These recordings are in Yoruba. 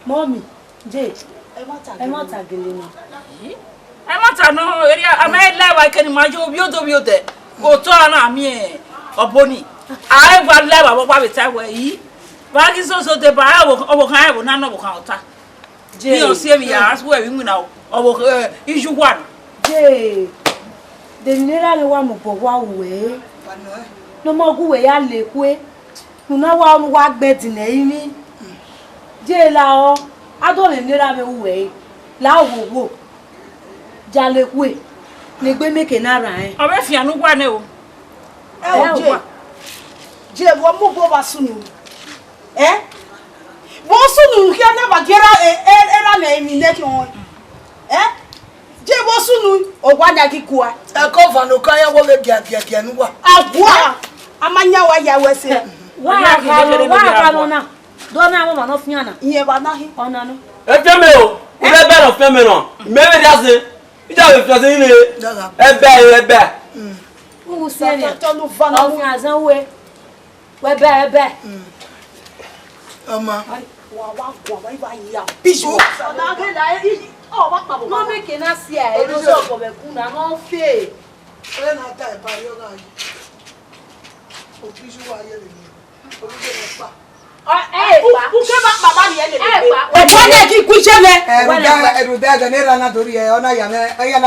Mommy, Jay, I'm not a gillion. I'm not no area. I might live. I can imagine you there. Go to an me or Bonnie. I will live about what time where he. But it's also the Bible over high or none of counter. Jay, see me ask where we now. Over issue one. Jay, the nearer one of way. No more go away. I live way. You know what walk bed in Amy. Jay Lao, I don't near away. Lao wo. Jale way. Negbe make an array. I reckon you know what no. Oh, Jay, what more over soon? Eh? What soon you never get a name in that one? Eh? Jay was soon or one that he could. A cover no kaya will get Yanua. Amanya wa ya wese. Wa kanona. Dona wo ma no fiana. Iye ba na hi. Ona no. E feme o. O be be no feme no. Maybe that's it. Ija we fiase ni e be. Who say ni? To no fa na wo azan we. Webe. Ama. Wa ya. Bisu. Na ke da e wa pa bo. No make na see e no so ko be ku na no fe. Ole na ta e pa yo ga. O bisu wa ye le ni. O bi je pa. O ke ba baba ni e le be. O ko ne ki ku se be. Eru da ne ra na tori e ona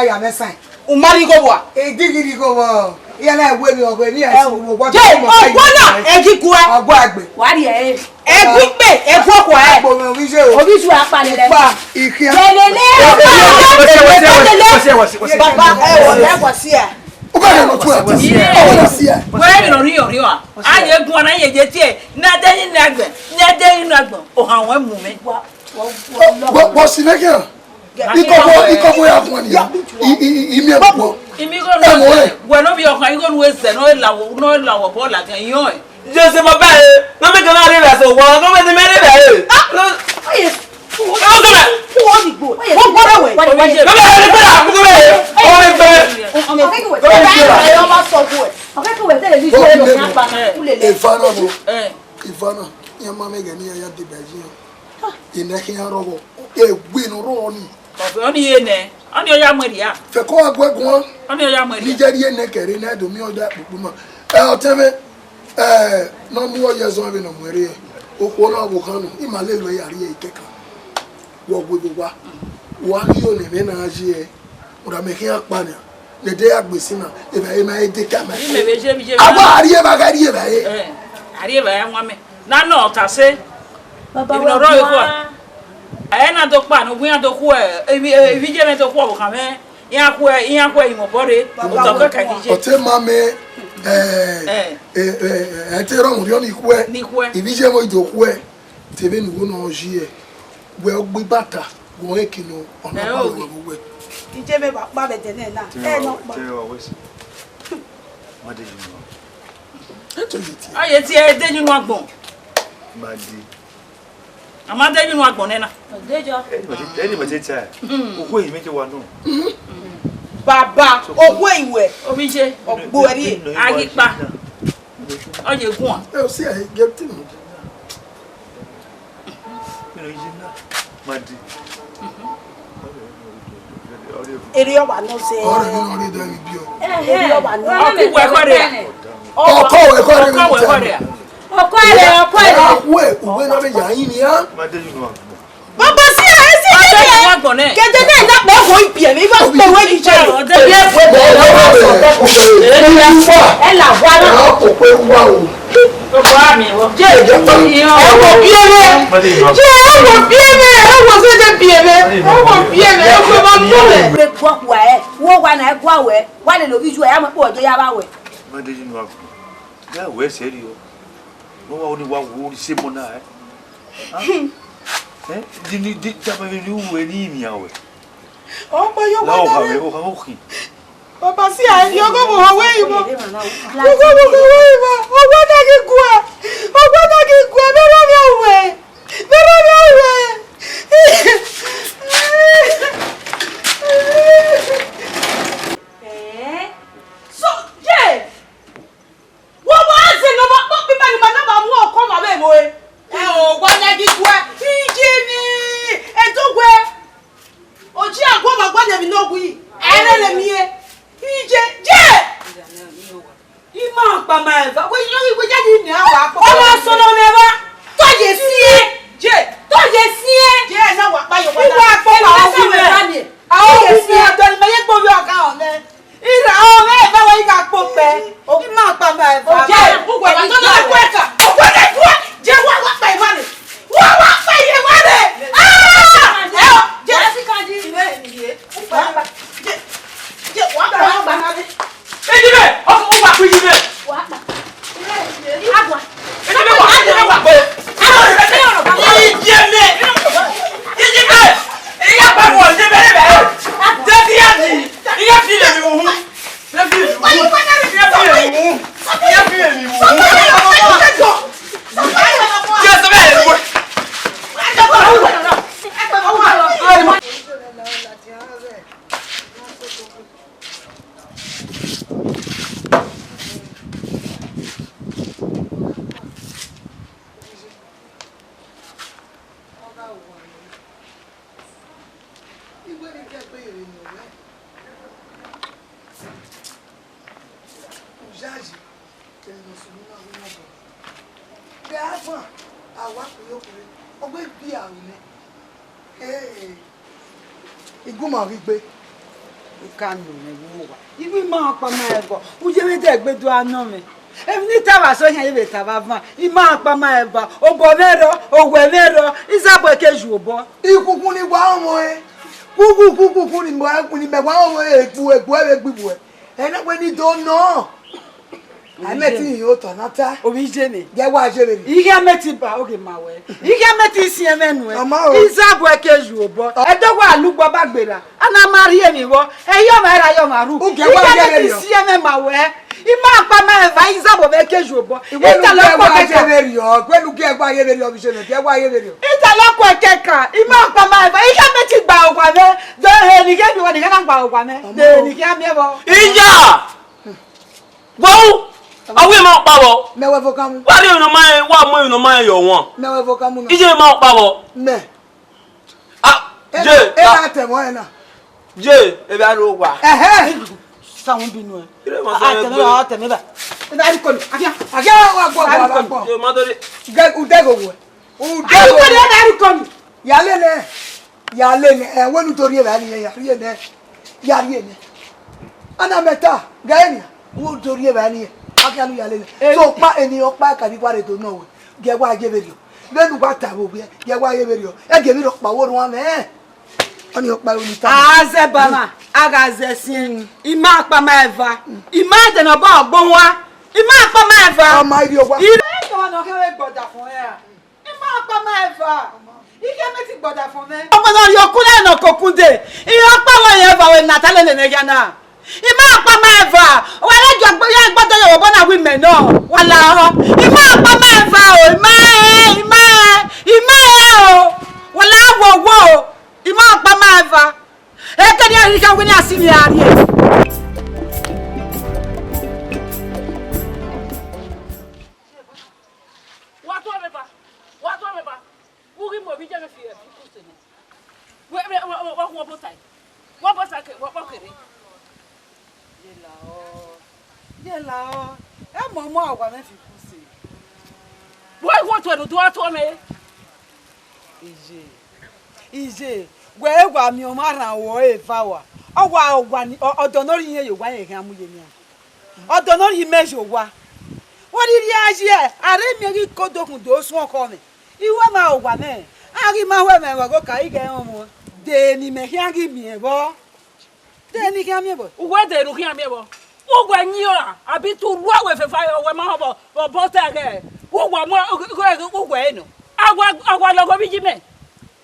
ya me sign. O mari go wa. E digiri go wo. Iya na ewe mi ogo ni e si wo gbo. Je ogbo na e ki ku e. Ogbo agbe. Wa ri e. E gbigbe e gboko e. Agbo mi wi se o. Obi su apa le le. Pa ikia. Lelele. Baba e wo le kwa si e. O ba le mo tu e. O wa si e. Where no ri wa. Aye gun na ye je tie. Na de yin na agbe. Na de yin na agbo. O han won mu me. Bo si le ke. Iko ya fun ni ya. Imi e po. Imi go no. We no bi okan go no se no lawo bo la gan yan e. Je sais pas non mais quand arrive à ce moment non mais de me réveiller no mu oye zo bi no mwere okwo na wo kan no imale lo yare e keka wo gbo wa ni o le me na aje e ora me ki apa ni ne de agbesi na e ba e ma e de ka ma me be je bi agba ari e ba ga ri e ba e ari e ba ya nwa me na no ta se Baba ibi no ro e ko e na do pa no buya do ku e bi je me do ku o kan me yan ku imo bore o to ka ka je o te ma me te ro mo ni ku e ibi je mo do ku e te be nu no ji e we ogbe bata wo e kinu ona pa wo we Ije me ba be de na. E no pa. Made you know. aye ti e de ninu agbon Made. amade ninu agbon na Dejo. Anybody tell. Who you make you want no. Baba ogbo iwe. obi je Ogbo eri. agipa oye gun e o si e get tin You know, you know. Made. Eri o wa no se. ore ni no ri da ni bi o Eri o wa no. Ọkụ bụ ekwe ya. oko we ko ri Ọkọ we ko ya. Akwe ugbe na be ya yin ni ha Made you know. Baba si e si Ade ke. ninu agbon na Keje na pe ho ibi e mi ba pe we di je. ode bi E la wa na. o pe wa o o ba mi wo je E wo bi e me. Made you know. Je e wo bi e me. E wo se de bi e me. E wo bi e me. E wo ba mo le. Le gbo wa e. Wo wa na e gbo we. Wa le lo bi ju e ya mo pe ojo ya ba we. Made you know. Yeah, where serio? No wa oni wa wo se mo na di chama ni we ni mi awe. O pa yo La o wa ha na. we o ha o ki. Baba si e yo go mo we ibo. Yo go mo we ibo. O wa na ki ku e. O wa na ki ku e be ro mi awe. Be ro mi awe. So, yeah. Wo wa se no ba bi ma ni ma na ba mu o ko ma be mo e. E o wa na ki ku e. Ije ni e to gwe. Oji agwo ma gwa na mi no gu yi. Ere le mi e. Ije je. Ima pa ma e fa. We jadi ni awa po. O ma so no me ba. To je si e. Je. To je si e. Je na wa pa yo wa. Iwa po wa o wi me. A o wi si e to ni me ye po bi o ka o me. Ira o me ba wa yi ka po pe. Ima pa ma e fa. Je. O gwa to na ku e ka. O gwa na ku. Je wa pa e wa ni. Wa pa ye wa ni. Je si ka di. Je wa pa na ni. Ejibe o wa ku yibe Agwa. Ejibe wa pe Ejibe Ejibe iya pa mo je be je ti ya ni iya fi le mi wu le fi le mi wu iya fi le mi wu je so be wo Gafan, àwa kò yóò kúrẹ́. Ọgbẹ́ bí àrùn ni. Igúnmọ̀ rí gbé. Ìkànnì ẹ̀wọ̀n wà. Ibi máa pa máa ẹ̀bọ̀. Mo jẹ́ mi tẹ̀ gbẹ́dọ̀ àná mi. Èmi ní tàbá sọ́yìn ìwé tàbá fún wa. Ìmọ̀ àpá máa ẹ̀bọ̀. Òbọ̀ mẹ́rọ, òwẹ̀ mẹ́rọ, ìsàbọ̀ kejì òbọ̀. Ikuku ni wà ọmọ ẹ. Kúkú ni mẹ̀wá ọmọ èkú ẹ̀rẹ́ gbìbò ẹ̀. Ẹ̀nà pé ní tó náà. Àmẹ́tí yóò tọ̀ náà tá. Omi jẹ́ mi. Jẹ́wọ́ àṣẹrẹ mi. Ihe meti ba oge ma wee. Ihe meti isi emenu e. Ọmọ o. Izabu ekeju obo. Edogwa alugbo bagbera. Ana mari emi wo. Eyo ma era yo maru. Oge wa Ihe yere meti yo. isi eme ma wee. Ima apa ma eva izabu ekeju obo. Ìwọ́lùkẹ́ àṣẹrẹ rí ọ. Pẹ́lúkẹ́ ẹgbà ayẹrẹ rí ọ. Bíṣẹ̀lẹ̀ kẹ́ ẹgbà ayẹrẹ rí ọ. Italoko keka. Ima apa ma eva. Ihe meti gba ogwa me. Do he ni ke bi wo ni kana gba ogwa me. De ni ke ami ebo. Ìjà. Wo. Awe ma pa wo. Mẹ́wẹ́ fọkàmù. Wa ri no mai wa mo no mai yo won. Mẹ́wẹ́ fọkàmù náà. Ije ma pa wo. Mẹ́. Ah, je. Ẹ máa tẹ̀wọ́ ẹ̀ náà. Je, e ba ro wa. Ẹ̀hẹ́. Sáwọn bínú ẹ. Ire ma so Tẹ̀mí bá tẹ̀mí bá. Ẹ bá kọ́ni. Àfíà. Àkẹ́ wà gbọ́. Je ma do ri. Udẹ́gòwò ẹ̀. Ayi kọ́ni ẹ bá kọ́ni. Yàlẹ́ nẹ. Yàlẹ́ nẹ. Ẹ̀ wọ́n nítorí ẹ̀ bá ní yàrá nẹ. Yàrá nẹ. Ana mẹ́ta gẹ́ẹ̀nì. Wọ́n nítorí ẹ̀ bá ní yẹ. Akíyanu yàlẹ́ nẹ. Tó pa ènìyàn pa kàdíkwá rẹ̀ tó náà wẹ̀. Gẹ̀wá ajẹ́bẹ̀rẹ̀ o. Lẹ́nu bá tàbí òbí ẹ̀. Gẹ̀wá ajẹ́bẹ̀rẹ̀ o. Ẹ gẹ̀mí lọ pàwọ́ ni wọ́n mẹ́. Wọ́n ní ọ̀pá oní tàbí. Azebana, agazesien, ima akpama eva, ima denoba ogbonwa, ima akpama eva. Ọmọ ibi ọgbà. Ire ko no kewe gboda fún ẹ. Ima akpama eva. Ike me ti gboda fún me. Ọmọ na yo kule no kokunde. Iyo pa won yen eva we natale le negana. Ima akpama eva. Wa le jo gbo ye gbodo yo bo na wi me no. Wala ho. Ima akpama eva o, ima o. Wala wo. Ima akpama eva. Ekeni ari kan we ni asini ari. Watu ameba. Uri mo bi je me fi e fi kusene. Wa ko botai. Wa botai ke wa kere. Yela o. E mo agwa me fi kuse. Wa to no to me. Ije. Gwe gwa mi o mara wo e fa wa. Ogwa ni odonori yen yo gwa yen kan mu ye mi a. Odonori mejo wa. What did you ask here? I didn't make it go to those who call me. You were my one man. I give my women go carry home. Then he may give me a ball. Then he can be able. What they look at me about? What when you are? I be to work with a fire when my harbor or both again. What one more? I want to go with me.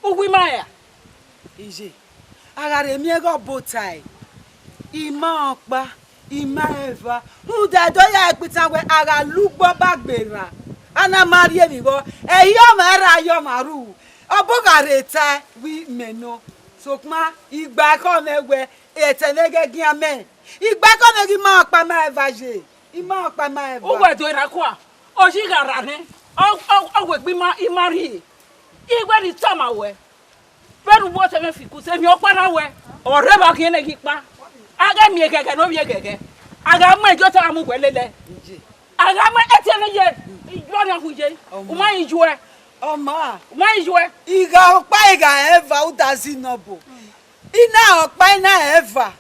Who we my easy. I got a mega bow tie. Imapa. Ima eva uda do ya ipita we ara lugbo bagbera ana marie mi go eyo mara yo maru oboga reta wi meno sokma igba ko mewe etenege gi amen igba ko megi ma pa ma eva je ima pa ma eva o we do ira ko o si gara ni o we gbi ma imari igba ni tama we peru bo se me fi ku se mi o pa na we ore ba ki ne gi pa aga mi keke no biye keke aga ma jo ta mu gwelele aga ma etiene ye ijo na huje o ma ijo e o ma ijo e iga opa iga eva udazi nobo ina opa ina eva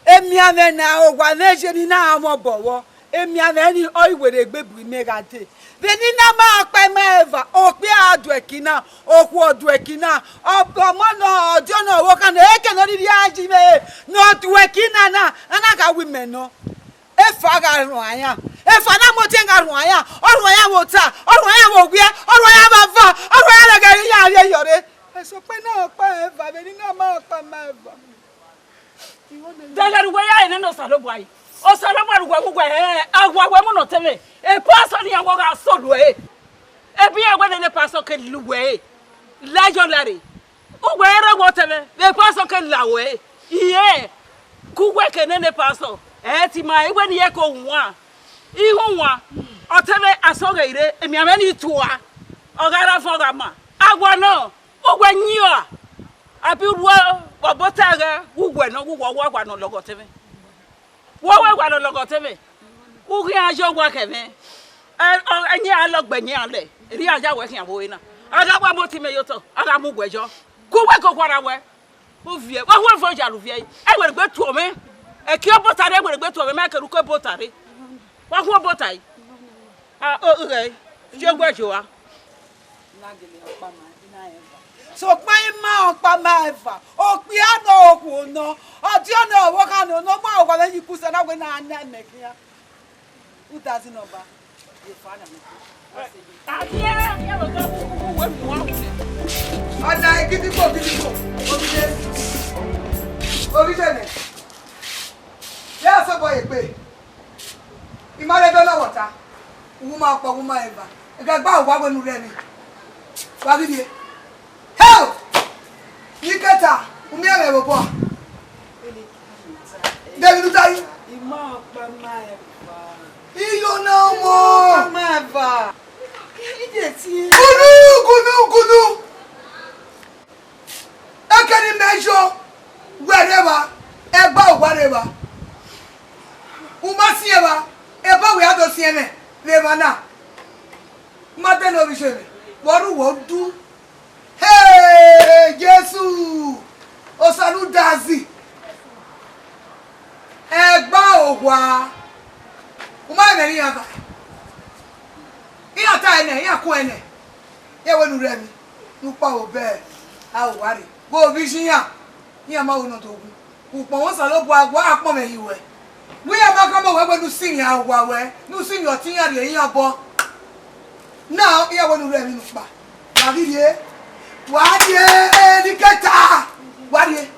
emi ame na ogwa meje ni na amo bowo emi ame ni o iwere gbebu megate beni na ma opa ma eva opi adu ekina okwu odu ekina omo no odio no wo kan eke no ri aji me no odu ekina na ka women no efa ga run aya efa na mo te ga run aya orun aya wo ta orun aya wo gbe orun aya ba fa orun aya ga ri ya re yore e so pe na opa eva beni na ma opa ma eva daga ruwa ya ene no salo boy o salo ma ruwa gugwa agwa we mo no teme e pastor ni agwa ga so do e bi agwa ne pastor ke luwe la jo lare o gwa era go teme e pastor ke lawe iye gugwa ke ne pastor ti ma igwe ni ye ko nwa ihu nwa o teme asoga ire emi amani tuwa o gara fo ga ma agwa no o gwa nyo abi ruwa bobotaga gugwe no gugwa gwa no logo teme wo we gwa no logo teme ugi ajo gwa keme Enye alogbenye ale. Ri aja we hian bo ina. Aga wa mo ti me yoto. Aga mu gwejo. Ku we ko kwara we. O vie. Wa ho fo jalu vie. E we gbe tu o me. E ki o botare e we gbe tu o me ma ke ru ko botare. Wa ho botai. Ah o re. Je gwejo wa. So ma opa ma eva. O piano oku no. O ti ona wo kan no ma o kwa yi ku se na we na na mekia. Who doesn't know ba? You find me. Ana gidi ko. Obije ne. Ya so boy pe. Imale do na water. Uma pa uma eva. E ga gba wa gbenu re ni. Wa gidi. Help! Nikata, umi ame bobo. David utai. Ima pa ma eva. Iyo na mo. Ma eva. Ide ti. Kunu. Akani measure wherever, whatever. Uma sieva, eba we ado sieme, levana. Mate no bisheme. Woru do. Hey, Jesus! Osanu dazi. Egba ogwa. Uma ene ni aka. Iya ta ene, iya ku ene. Ye wenu remi. Nu pa obe. A o wari. Go vision. Iya ma wono to ogun. Upon won san lo bo agwa apon me yiwe. We ya ma kan mo we nu sin ya agwa we. Nu sin yo tin ya re yin abo. Now, iya wenu remi nu pa. La vie. Wadie Nikata. Wadie.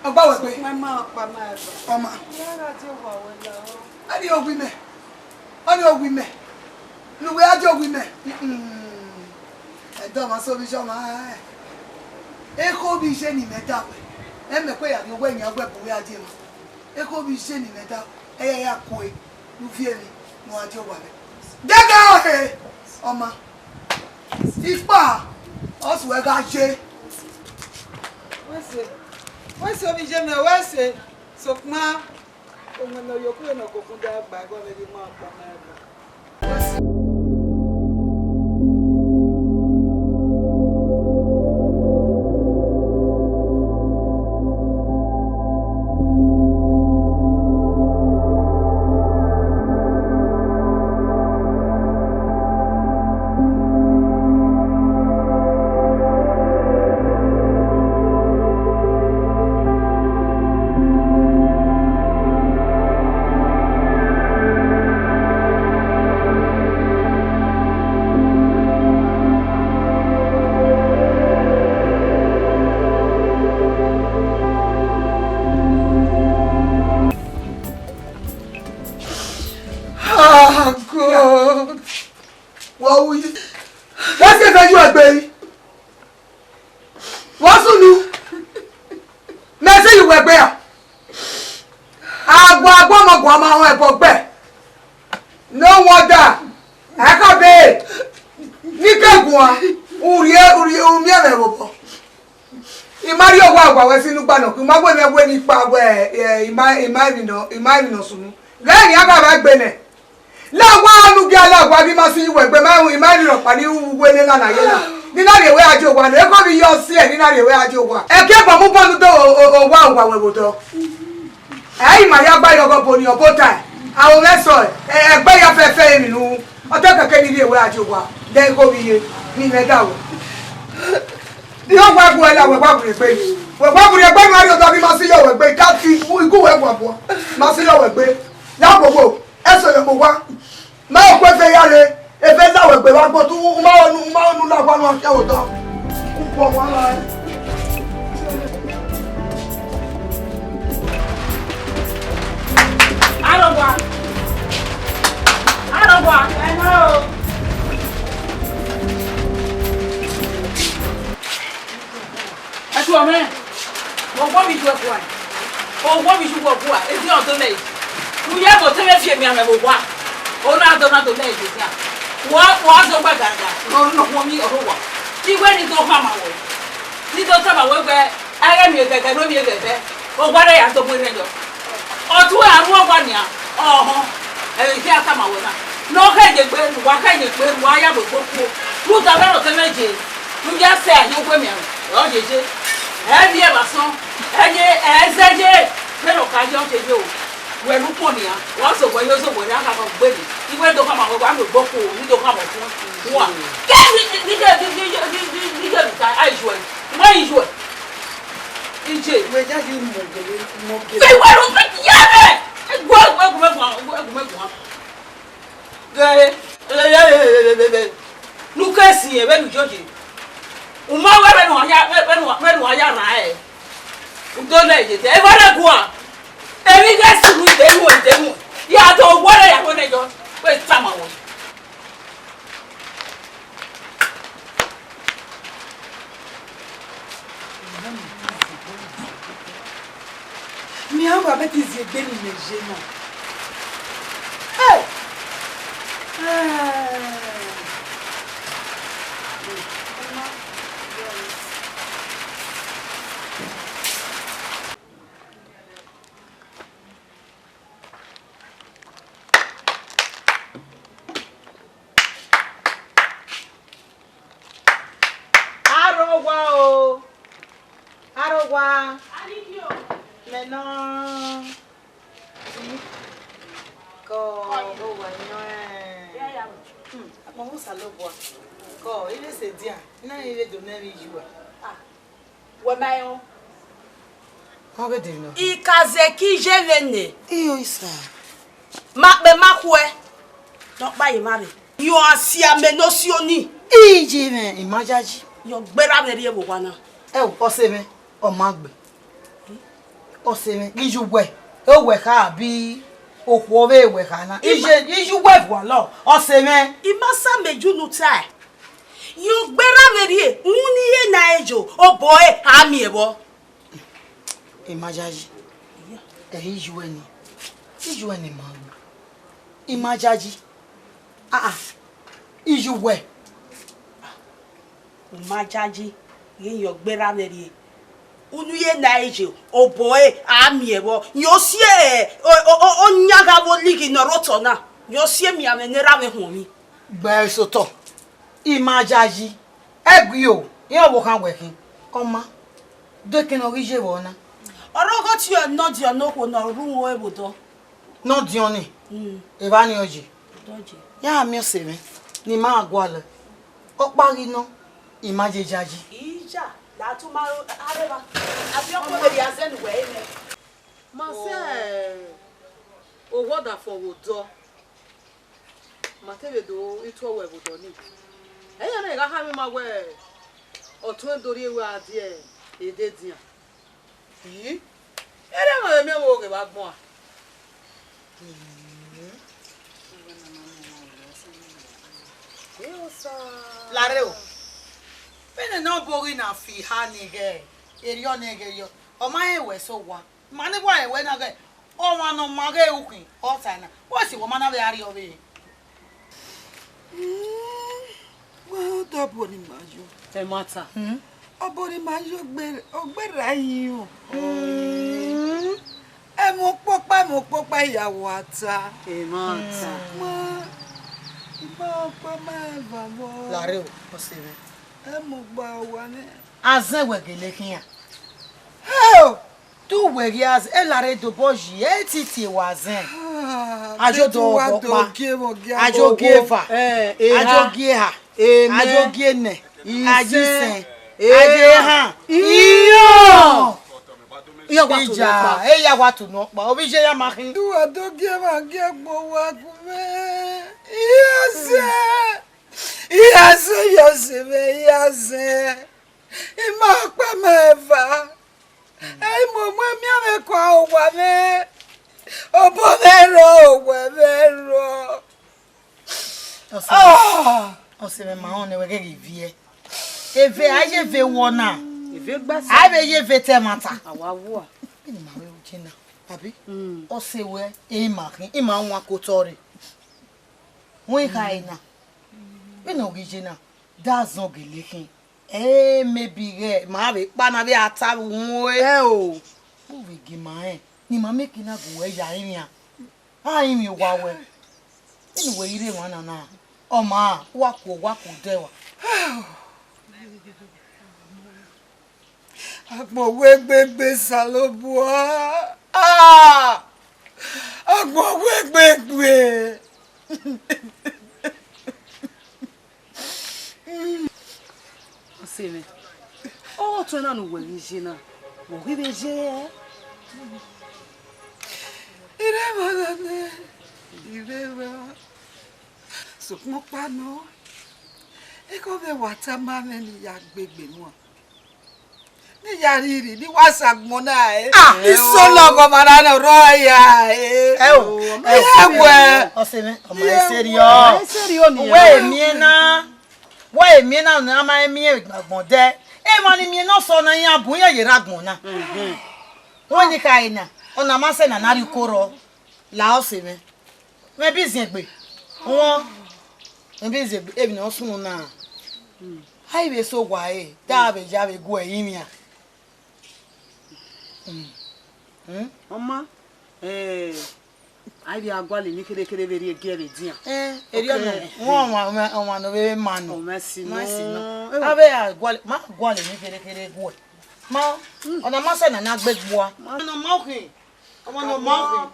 Ogba we pe. Ma pa ma eva. Oma. Yara ti o wa we la. Ani ogwi me. Nu we ajo ogwi me. Edo ma so bi so ma. E ko bi se ni meta we. E me pe ya ni ogwe yan gbe bu we aje ma. E ko bi se ni meta. E ya ko e. Nu fie ni nu ajo wa me. Daga he. Oma. Ipa oswe ga je. Wese obi je me wese sokma o me no yoku no kokunda gba go me di ma pa ma eva. No wonder. Akabe. Nikagwa. Uri ame bobo. Imari ogwa we sinu gba no. Imagwe me gwe ni pa we imari no sunu. Gani aka ba gbene. Lagwa anu bi alagwa bi ma si we gbe ma imari ro pa ni we le na ye na. Ni na re we ajo gwa. E ko bi yo si e ni na re we ajo gwa. E ke bo mu bonu do ogwa we bodo. Ai ma ya gba yo go boni obota. Àwọn meso egbe ya fefe mi nu o te keke ni ewe ajowa de ko biye ni medawo yo gwa gwa la we gwa bure pe we gwa bure pe ma ri o do bi ma si yo we gbe ka ti iku we gwa bo ma si yo we gbe ya gbogbo eso yo gwa ma o pe fe ya re e fe la we gbe wa gbo tu ma onu la gwa nu ake o do ku po wa la I don't want. I know. That's what man. What we do at one? Oh, what we should go for? It's not too late. We have to tell me I'm a what? Oh, not too late. What was over that? No, me or what? She went into Hama. She don't tell my work where I am here. I don't hear that. Oh, what I have to put in. Or two are more one year. Oh, e ki aka ma wona no ka je gbe nu wa ka je gbe nu aya bo popo lu ta be ro te meje lu ja se ayo gbe mi o jeje e bi e ba son e zeje me ro ka je o jeje o we lu po ni a wa so gbe yo so gbe aka ko gbe ni iwe do ka ma wa me gboko ni do ka mo fun wa ke ni ta ai jo mai jo ije we just mo gele se we ro pe ya be egwu gere Lucas ye be nu joji uma we be nu aya ra e udo na je te e ba na gwa e mi ga si nu de mu ya to gwa ya ko ne jo we tama wo mi aba be ti zi gbe ni meje na hey Arogwa Anikio Meno Ko wa nyo Mo ho salobwa ko ile se dia na ile do na ri juwa we mayo ho be di no ikaze ki jevene iyo isa makpe makwe no pa yi mare yo asia menosioni iji me imajaji yo gbera be ri ebo wana o se me o magbe o se me iju we o we ka bi okwo be we ka na iju we fu lo o se me imasa meju nu tai yo gbera be ri uni ye na ejo o boy ami ebo imajaji iju ni magbe imajaji iju we imajaji ye yo gbera be ri unu ye na ejo o boy ami ebo yo sie o nyaga bo ligi no roto na yo sie mi amenera me hu mi gbe so to imajaji egwi o ye wo kan we kin oma de kin orije wo na orogo ti o no di onoko no ru wo ebodo no di oni e ba ni oji doje ya mi o se me ni ma agwa le o pari no imajejaji ija la tu ma areba abi o ko be ya zen we me ma se o woda for wodo ma tebe do itu o we wodo ni eya na ga ha mi ma we otun dori ewe adie ede dia ere ma me wo ke ba gbon a lare o bene no bori na fi ha ni ge eri o ni ge yo o ma ewe so wa ma ni wa ewe na ge o wa no ma ge ukun o ta na wo si wo ma na be ari o be wa do bori majo e mata obori majo ogbera yin o e mo popa ìyàwó ata e mata ma iba pa ma va mo lare o se me e mo gba wa ni azen we gele kin ya oh tu we ri az e lare do boji e titi wa zen ajo do wa pa do mo ge ajo geva ajo gie ha Amen. ajo gie ne aji sen Amen. aje ha iyo iyo gba to ija e ya wa tu no pa obi je ya ma kin tu wa do ge ma ge gbo wa ku me yase me yase ima pa ma va ai mo mi ame kwa wa me obo vero o se me ma on ne we ge vie eve aje ve wona ife gba si abe ye ve te mata awa wo ni ma we o jina abi o se we e ma kin e ma nwa ko tori won ka ina be no gi jina da zon gele kin e maybe ge ma be pa na be ata won o o we gi ma ni ma make na go we ya yin ya ai mi wa we Anyway, you didn't want to know. Oh, ma, wako dewa. Agbo wegbegbe salobua. Ah! Agbo wegbegbe. Oseme. Oh, tuna no wejina. Wo hibeje. Ireba. Sukmo pano. Eko be wata mame ni ya gbegbe mo. Ni ya riri ni wasagmo na e. Isolo go marana roya e. Ewe. Oseme, o serio ni. We miena na ma mie gbonde. E mo ni mie no so na yan bun ye ragbon na. Won ni kai na. Ona ma se na nari koro. La Oseme. Me bizin gbe. Won me bizin gbe e bi na sunu na. Hai be so gwa e. Da be ja be go eyin mi a. Mama, I be agwali ni kere very gere dia. Eri no. Won no be manu. Oh, merci no. Abe agwali, ma agwali ni kere go. Ma, ona ma se na na gbegboa. Ona ma okin. Oma no ma okin.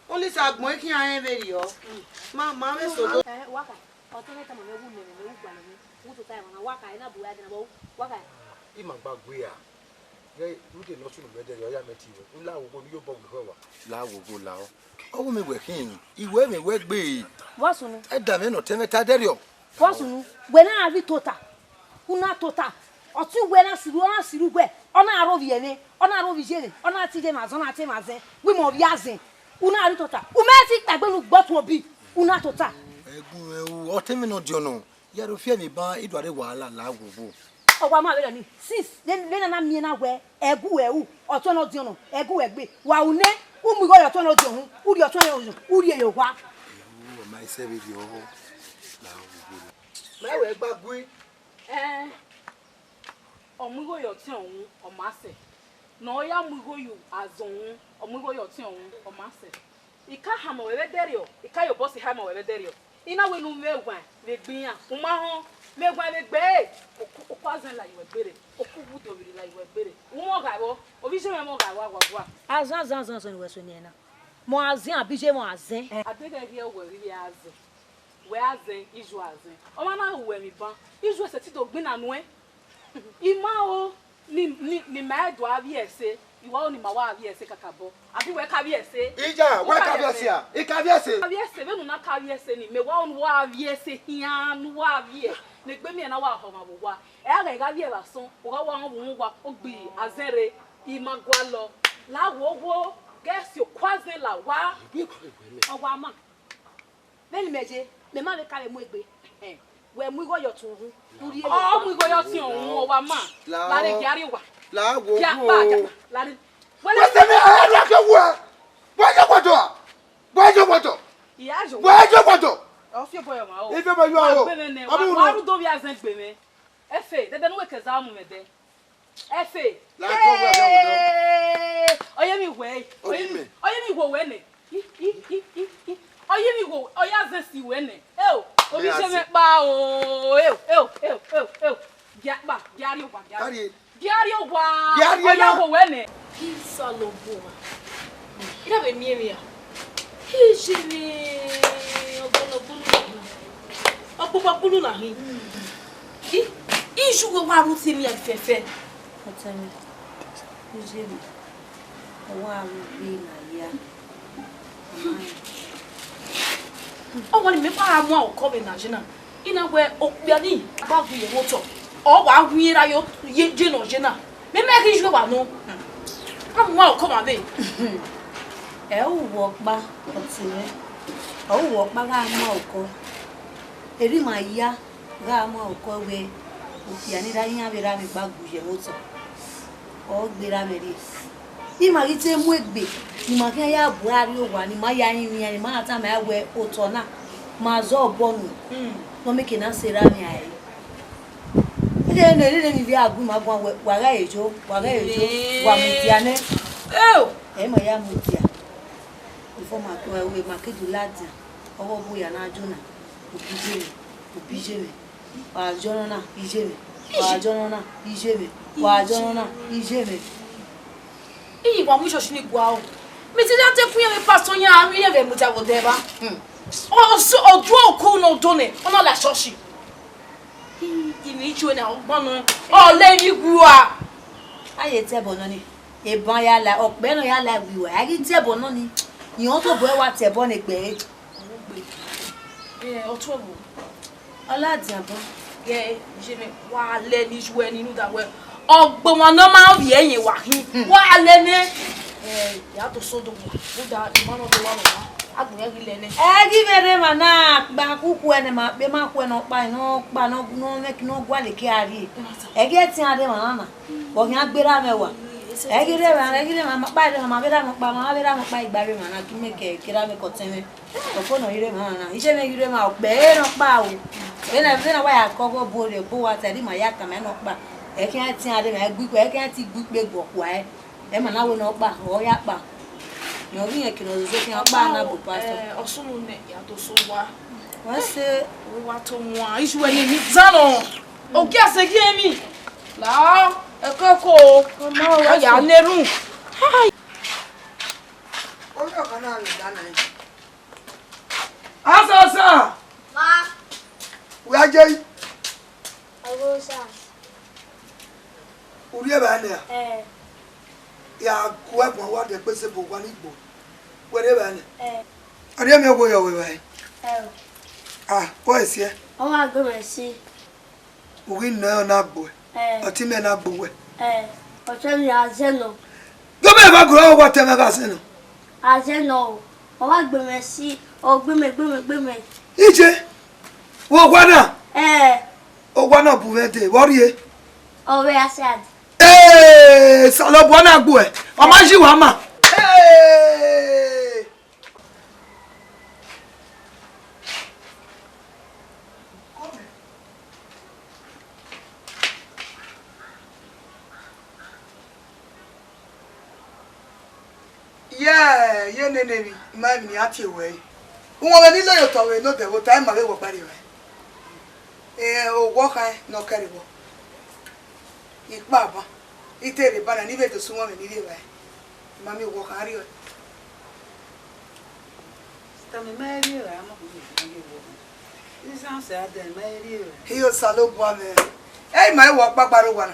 Only sa agbon kin ayen be ri o. Ma me so do. Waka. Otene ta mo me wu gba ni. Wu to time na waka ina bu ya na bo. Waka. Ima gbagbe ya. Ye rude no sunu be de ya meti we. Nla wo go ni yo bo gbe wa. La wo go la o. Owo mi we kin. Iwe mi we gbe. Wa sunu. E da me no temeta derio. Wa sunu. We na avi tota. Una tota. Otu we na siru gwe. Ona aro vie me. Ona aro vision. Ona ti de mazon ati mazen. We mo viazen. Una ari tota. Umeti tagbenu gbot obi. Una tota. Egun ewu o temi no di ono. Ya ro fie mi ban idware wahala la wowo. Owa ma be ni. Sis, le na mi na we egu ewu. Oto no di ono. Egu egbe. Wa une umu go yo to no di ohun. Uri oto yo. Uri eyo wa. O ma ise be di o. La wowo. Me we gbagbe. Omugo yo ti ohun o ma se. No ya mugo yo azon omugo yo ti ohun o ma se. Ika ha mo we derio. Ika yo boss ha mo we derio. Ina we nu megwan we gbin a. Uma ho megwan we gbe. O kwazan la iwe gbere. O ku budo biri la iwe gbere. Umo ga wo. Obi se me mo ga wa. Azan so ni we so ni na. Mo azin abije mo azin. Adede here we ri azin. We azin iju azin. O ma na we mi ban. Iju se ti do gbin anu e. Ima o ni ma do abi ese. Iwa o ni ma wa abi ese kakabo. Abi we ka abi ese. Ija, we ka abi ese a. E ka abi ese. Abi ese be nu na ka abi ese ni. Me wa o wa abi ese hian nu wa abi e. Ne gbe mi na wa ho ma bo wa. E aga ga abi e ba son. O ga wa won bu wa o gbi azere ima gwa lo. La wo guess you kwaze la wa. O wa ma. Beni meje, me ma be ka be mo egbe. We mu go yo tun hu. Uri e. Oh, mu go yo ti ohun o wa ma. La re giari wa. La wo Ya wo. pa ja. La re. What's the matter? Look at what? Why you want to? Why you want to? Iya jo. Why you want to? O fi boy ma o. Ife ma yo o. Wa ru do bi azan gbe me. Efe, dede no we keza mu me de. Efe. La go we do. Oye mi we. Oye mi wo we ne. Oye mi wo, oye azan si we ne. Obi se me pa o. Ba, diari o ba, diari. Diari o wa. Oye wo we ne. Pisa lobo. Ira be mi ya. Hijini ogbogbolu na hin. Iju go wa ru ti mi afefe. Atami. Hijini. Wa ru bi na ya. O woni me pa mu a ko be na jina. Ina we okpia ni ba gu ye moto. O wa huira yo ye je no jina. Me me ki ju wa no. Amu a ko ma be. E wo pa otire. O wo pa ga ma oko. Eri ma ya ga ma oko we. Okpia ni da yin abira mi ba gu ye moto. O gbera me ri. Ima ite mu egbe. Ni ma kan ya buhari o wa ni ma ya yin mi ni ma ta ma we oto na. Ma zo bonu. No make na sera mi ai. Ide ne mi bi agu ma gwan wa ga ejo, wa mu dia ne. E mo ya mu dia. Before ma ko we ma ke du ladia. owo bu ya na ajuna obijeme wa jono na ijeme wa jono na ijeme wa jono na ijeme iyi wa mu shoshi ni gwa o mi ti da te fun ye mi pastor yan ari ye ve mu ja wo de ba so odu oku no do ne ona la shoshi mi chu na gbonu o le ni gua aye te bono ni ebon ya la ope no ya la wiwa agi te bono ni yan to bo e wa te bon egbe o to bo oladiabo ye je me wa le ni ju eni nu da we ogbo won no ma bi eyin wa hin wa le ni ya to so do mo da mo no do wa no agbon ye le ni egi bere mana gba kuku ene ma pe ma ku eno pa no make no gwa le ki ari egi tin ade mana bo yan agbera mewa egi re ma pa re ma bera mo pa igbare mana ki make kira me ko teme to ko no ire mana ise me ire ma pe no pa o bena wa ya ko go bo re bo wa tari ma ya ka me no pa eki tin ade ma gbu ko eki ti gbu pe gbo kwa e ma na we no pa o ya pa no ri e kino zo ki pa na bu pastor osunu ne ya to so wa wa se wa to wa isu eni mi zano o ki asegi emi la e koko ma wa ya neru o yo kana le dana yi asa Ma, we ajei agosa. uri e ba ne ya ku e bon wa de pese bo wa ni gbo we de ba ne ari me go yo we ba o esi e O ma gbe me si. uri na na gbo o ti me na gbo we O che mi azeno. go me ba gro wa te me ga se no Azeno. O ma gbe me si. O gbe me. ije wo gwa na o gwa na bu me de wo ri e O we asad. salo bo na gbo e o ma ji wa ma ye ne bi ma mi ati we won we ni lo yo to we no de wo time ma we wo pari we o wo kan no kari wo ipa ba itere bana ni be to sumo me ni le we ma mi wo kan ri we sta me ma ri we ama ko ni wo isan se ade ma ri we hiyo salo bo me ma wo pa paro wa na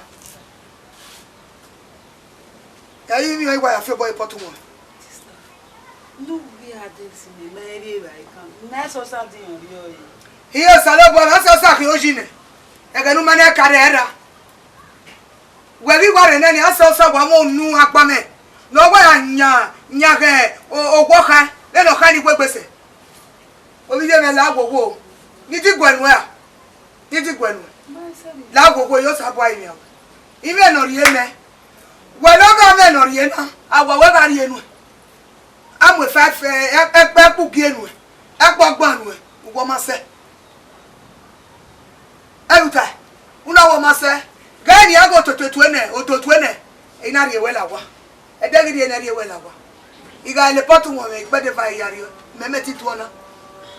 ya yi mi wa ya fe boy potu mo no we ade si me ma ri we kan na so sa din ri o hiyo salo bo na so sa ki o jine e ga nu ma na kare era we bi wa re na ni aso so bo mo nu apa me no wa nya ke o gwo kan le no kan ni gbese o bi je me la gogo ni ti gwenu ya ni ti gwenu la gogo yo sa bo ayi o ime no ri eme we no ga me no ri na awa we ga ri enu amwe fa fe e pu gi enu e gbogbo nu e wo ma se eluta una wo ma se ga ni ago tototu ene ina ri we la wa e de ri ene ri we la wa iga le potu wo me gbe de fa yari me me ti tu ona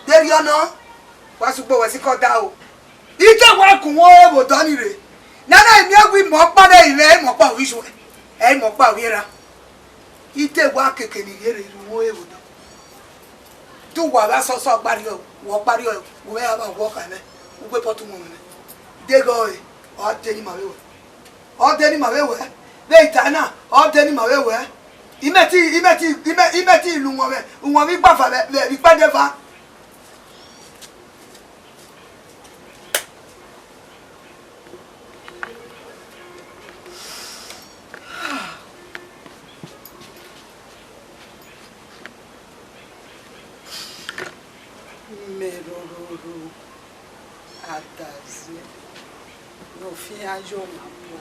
de ri ona wa su gbo we si ko da o ite wa kun wo e bo do ni re nana emi agwi mo pa de ile mo pa wi so e mo pa wi ra ite wa keke ni yere ru wo e bo do tu wa ba so so pari o wo we aba wo ka me ugbe potu mo me de go e o de ni ma we le itana o de ni ma we imeti ilu won mi gba fa le bi pade fa merororo atazie no fia jo mapo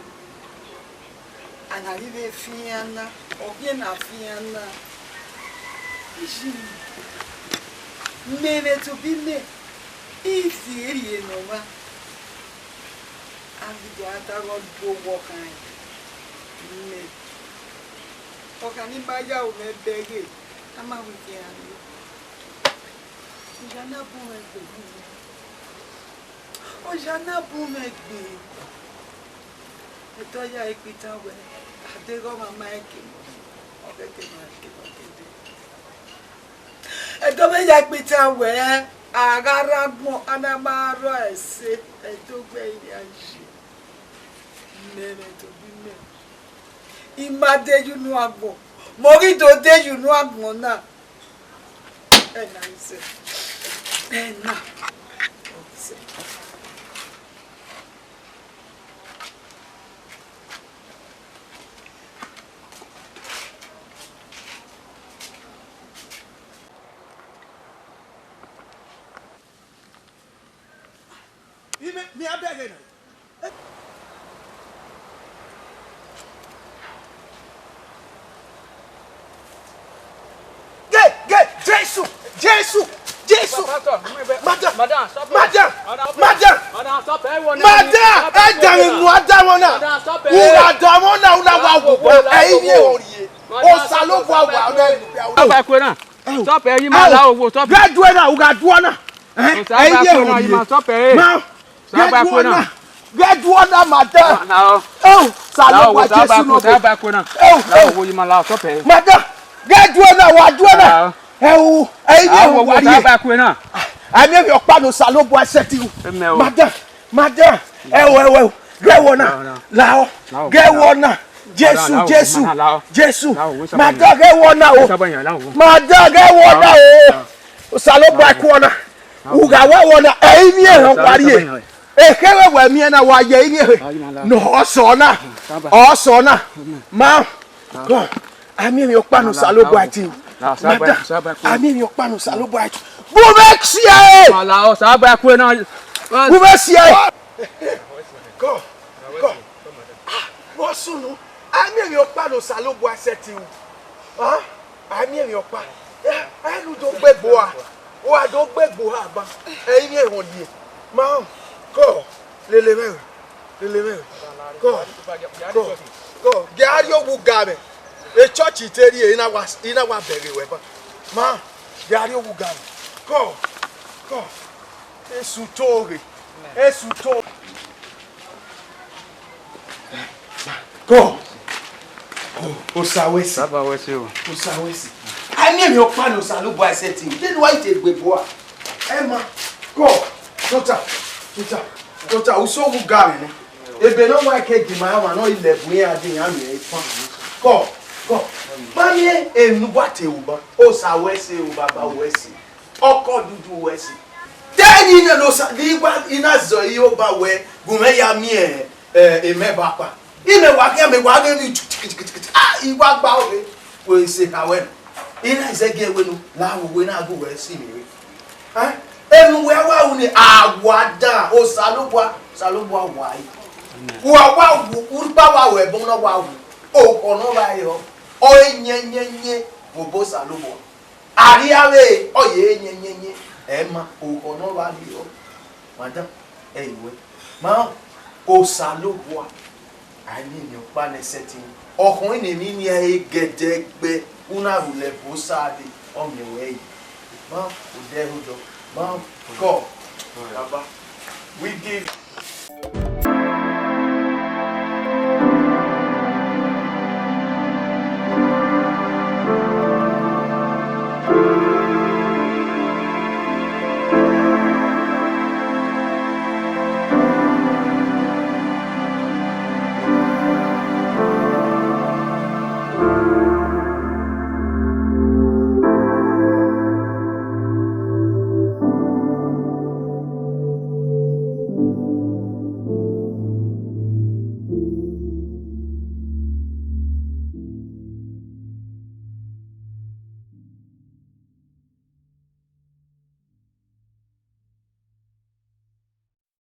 anali be fiana o bien na fiana ji mene to bi me isi eri no ma andi ata ro do wo kan me o kan ni ba ya o me bege ama wi ki ani Ojana bu megbe. Eto ya ipita we. Adego mama eke. Ogeke ma ke. Eto me ya ipita we. Agara gbon anamaro ese. Eto gbe ile aji. Meme to bi me. Imade you no agbon. Mori do de you no agbon na. Ena ise. Ena. Me I beg you. Jesus! Madam! I never your pano salobo aseti. Madam. Get one now. Get one now. Jesus. Madam, get one now. Madam, get one now. Salobo akwana. Uga wa na eni e wari. Ekewe wa mi na wa ye ni. No osona. Ma. Go. I mean your pano salobo ati. Madam, I mean your pano salobo ati. Bumexia! Malao saba ku na. Bumexia! Go. Bosunu. I mean your pano salobo aseti o. Ah? I mean your pa. I lu do gbegbo a. O a do gbegbo ha ba. Eyin e won die. Ma. Go. Lele me. Go. Gari owu ga me. E church iteri ina wa bere we ba. Ma. Gari owu ga me. Go. Esutore. Go. Osawesi. Osawesi. I mean your pan osalubo I said to you. Then why take gbegbo a? Emma. Go. Doctor, usowu ga me. Ebe no wa ke di ma wa no 11 year adin am e fa. Go. Mami enu wate uba. Osawesi ubaba wesi. Oko dudu wesi. Then ina no sa ina zo yo ba we gume ya mi emeba pa. Ime wa ke me wa ge ni iwa gba o we se ka we. Ina se ge we no la wo we na go we si mi we. Enu we wa uni awada o salobwa wa yi. Wa urba wa we bo no wa wu. O ko no ba yo. O nyenyenye wo bo salobwa. Ariawe oye nyenyenye Emma o no ba li o. Madam ewe. Ma o salobwa. Ani ni o pa ne setting. Okun ni ni e gedegbe una rule bo sade o mi we. Ma o de hodo. Ma God. Baba. We give